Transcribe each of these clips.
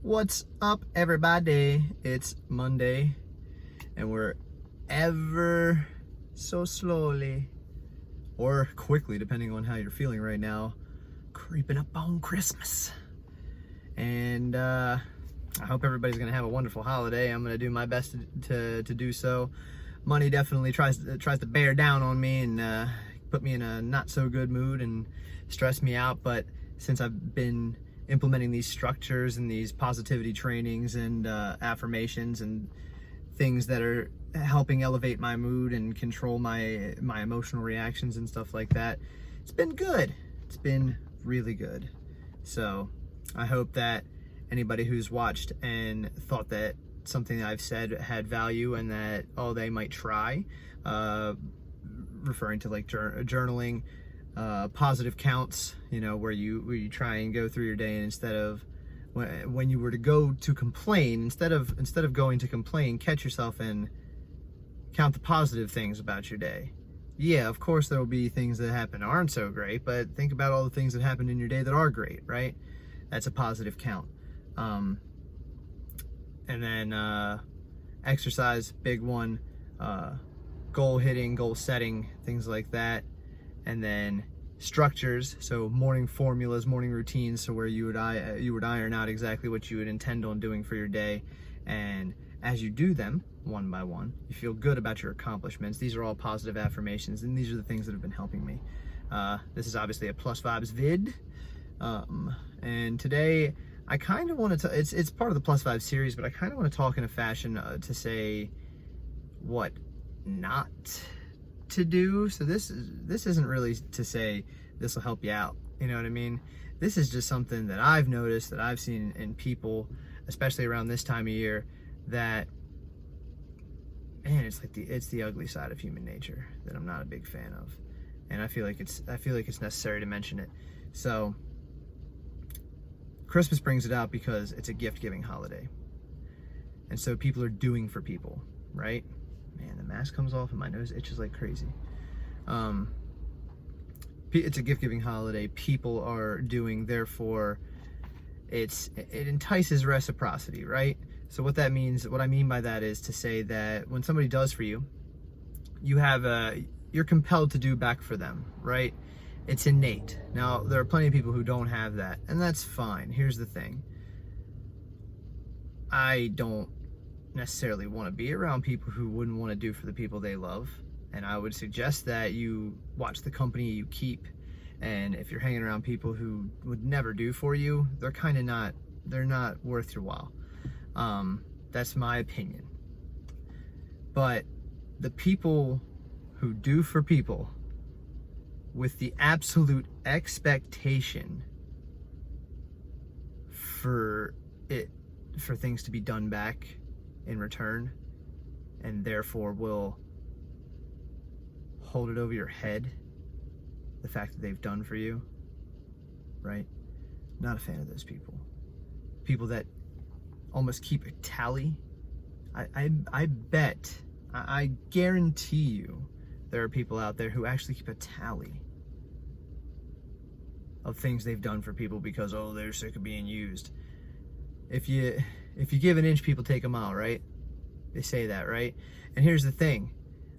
What's up, everybody? It's Monday, and we're ever so slowly, or quickly, depending on how you're feeling right now, creeping up on Christmas. And I hope everybody's gonna have a wonderful holiday. I'm gonna do my best to do so. Money definitely tries to bear down on me and put me in a not so good mood and stress me out. But since I've been implementing these structures and these positivity trainings and affirmations and things that are helping elevate my mood and control my emotional reactions and stuff like that, it's been good. It's been really good. So I hope that anybody who's watched and thought that something that I've said had value and that, oh, they might try, referring to like journaling, positive counts, you know, where you try and go through your day, and instead of when you were to go to complain, instead of going to complain, catch yourself and count the positive things about your day. Yeah, of course there will be things that happen that aren't so great, but think about all the things that happened in your day that are great, right? That's a positive count. And then exercise, big one, goal hitting, goal setting, things like that. And then structures, so morning formulas, morning routines, so where you would iron out exactly what you would intend on doing for your day. And as you do them one by one, you feel good about your accomplishments. These are all positive affirmations, and these are the things that have been helping me. This is obviously a Plus Vibes vid, and today I kind of want to, it's part of the Plus Vibe series, but I kind of want to talk in a fashion to say what not to do. So this isn't really to say this will help you out, you know what I mean? This is just something that I've noticed, that I've seen in people, especially around this time of year, that, man, it's like it's the ugly side of human nature that I'm not a big fan of, and I feel like it's necessary to mention it. So Christmas brings it out because it's a gift-giving holiday, and so people are doing for people, right? Man, the mask comes off and my nose itches like crazy. It's a gift-giving holiday. People are doing, therefore it entices reciprocity, right? So what that means, what I mean by that is to say that when somebody does for you, you're compelled to do back for them, right? It's innate. Now, there are plenty of people who don't have that, and that's fine. Here's the thing. I don't necessarily want to be around people who wouldn't want to do for the people they love, and I would suggest that you watch the company you keep. And if you're hanging around people who would never do for you, they're not worth your while. That's my opinion. But the people who do for people with the absolute expectation for things to be done back in return, and therefore will hold it over your head, the fact that they've done for you, right? Not a fan of those people. People that almost keep a tally. I bet, I guarantee you, there are people out there who actually keep a tally of things they've done for people because, oh, they're sick of being used. If you give an inch, people take a mile, right? They say that, right? And here's the thing.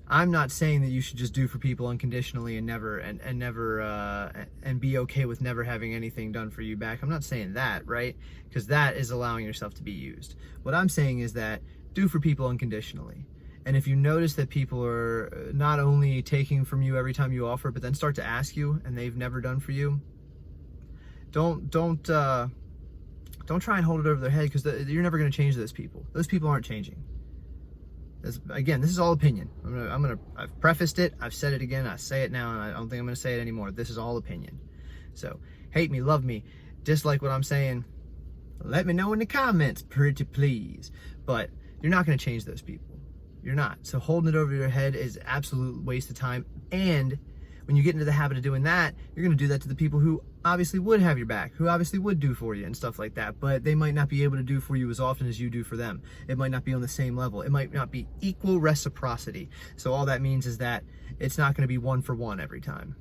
I'm not saying that you should just do for people unconditionally and never be okay with never having anything done for you back. I'm not saying that, right? Because that is allowing yourself to be used. What I'm saying is that do for people unconditionally. And if you notice that people are not only taking from you every time you offer, but then start to ask you and they've never done for you, don't try and hold it over their head, because you're never going to change those people. Those people aren't changing. Again, this is all opinion. I've prefaced it, I've said it again, I say it now, and I don't think I'm going to say it anymore. This is all opinion. So, hate me, love me, dislike what I'm saying, let me know in the comments, pretty please. But you're not going to change those people. You're not. So holding it over your head is absolute waste of time. And when you get into the habit of doing that, you're going to do that to the people who obviously would have your back, who obviously would do for you and stuff like that, but they might not be able to do for you as often as you do for them. It might not be on the same level. It might not be equal reciprocity. So all that means is that it's not going to be one for one every time.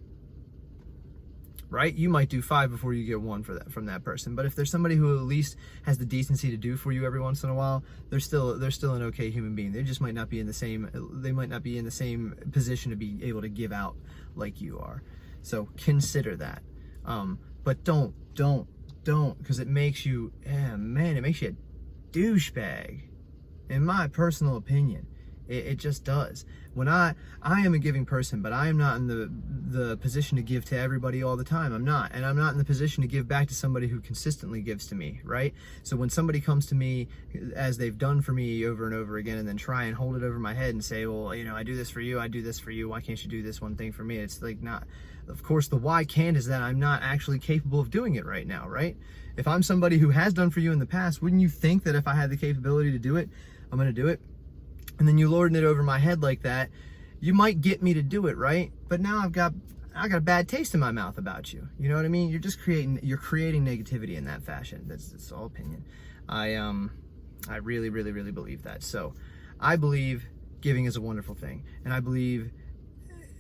right? You might do 5 before you get 1 from that person. But if there's somebody who at least has the decency to do for you every once in a while, they're still an okay human being. They just might not be in the same position to be able to give out like you are. So consider that. But don't, because it makes you, it makes you a douchebag, in my personal opinion. It just does. When I am a giving person, but I am not in the position to give to everybody all the time. I'm not. And I'm not in the position to give back to somebody who consistently gives to me, right? So when somebody comes to me, as they've done for me over and over again, and then try and hold it over my head and say, well, you know, I do this for you, I do this for you, why can't you do this one thing for me? It's like, not, of course, the why can't is that I'm not actually capable of doing it right now, right? If I'm somebody who has done for you in the past, wouldn't you think that if I had the capability to do it, I'm going to do it? And then you lording it over my head like that, you might get me to do it, right? But now I got a bad taste in my mouth about you. You know what I mean? You're just creating negativity in that fashion. That's all opinion. I really believe that. So I believe giving is a wonderful thing. And I believe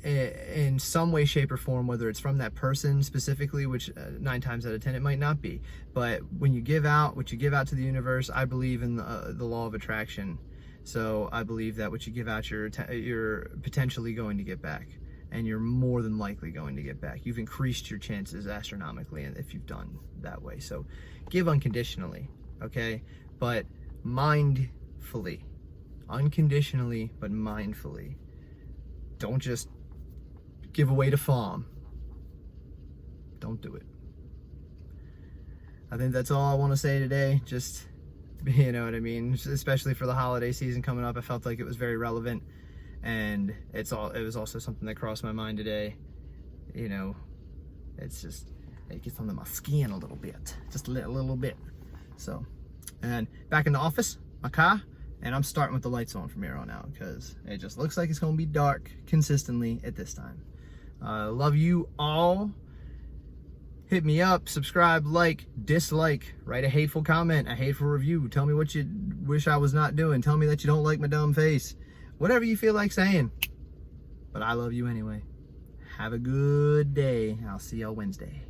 in some way, shape, or form, whether it's from that person specifically, which 9 times out of 10 it might not be. But when you give out what you give out to the universe, I believe in the law of attraction. So I believe that what you give out, you're potentially going to get back, and you're more than likely going to get back. You've increased your chances astronomically, and if you've done that way. So give unconditionally, okay? But mindfully, unconditionally, but mindfully. Don't just give away to farm. Don't do it. I think that's all I want to say today. Just, you know what I mean? Especially for the holiday season coming up, I felt like it was very relevant, and it was also something that crossed my mind today. You know, it gets under my skin a little bit, just a little bit. So, and back in the office, my car, and I'm starting with the lights on from here on out because it just looks like it's going to be dark consistently at this time. Love you all. Hit me up, subscribe, like, dislike, write a hateful comment, a hateful review. Tell me what you wish I was not doing. Tell me that you don't like my dumb face. Whatever you feel like saying. But I love you anyway. Have a good day. I'll see y'all Wednesday.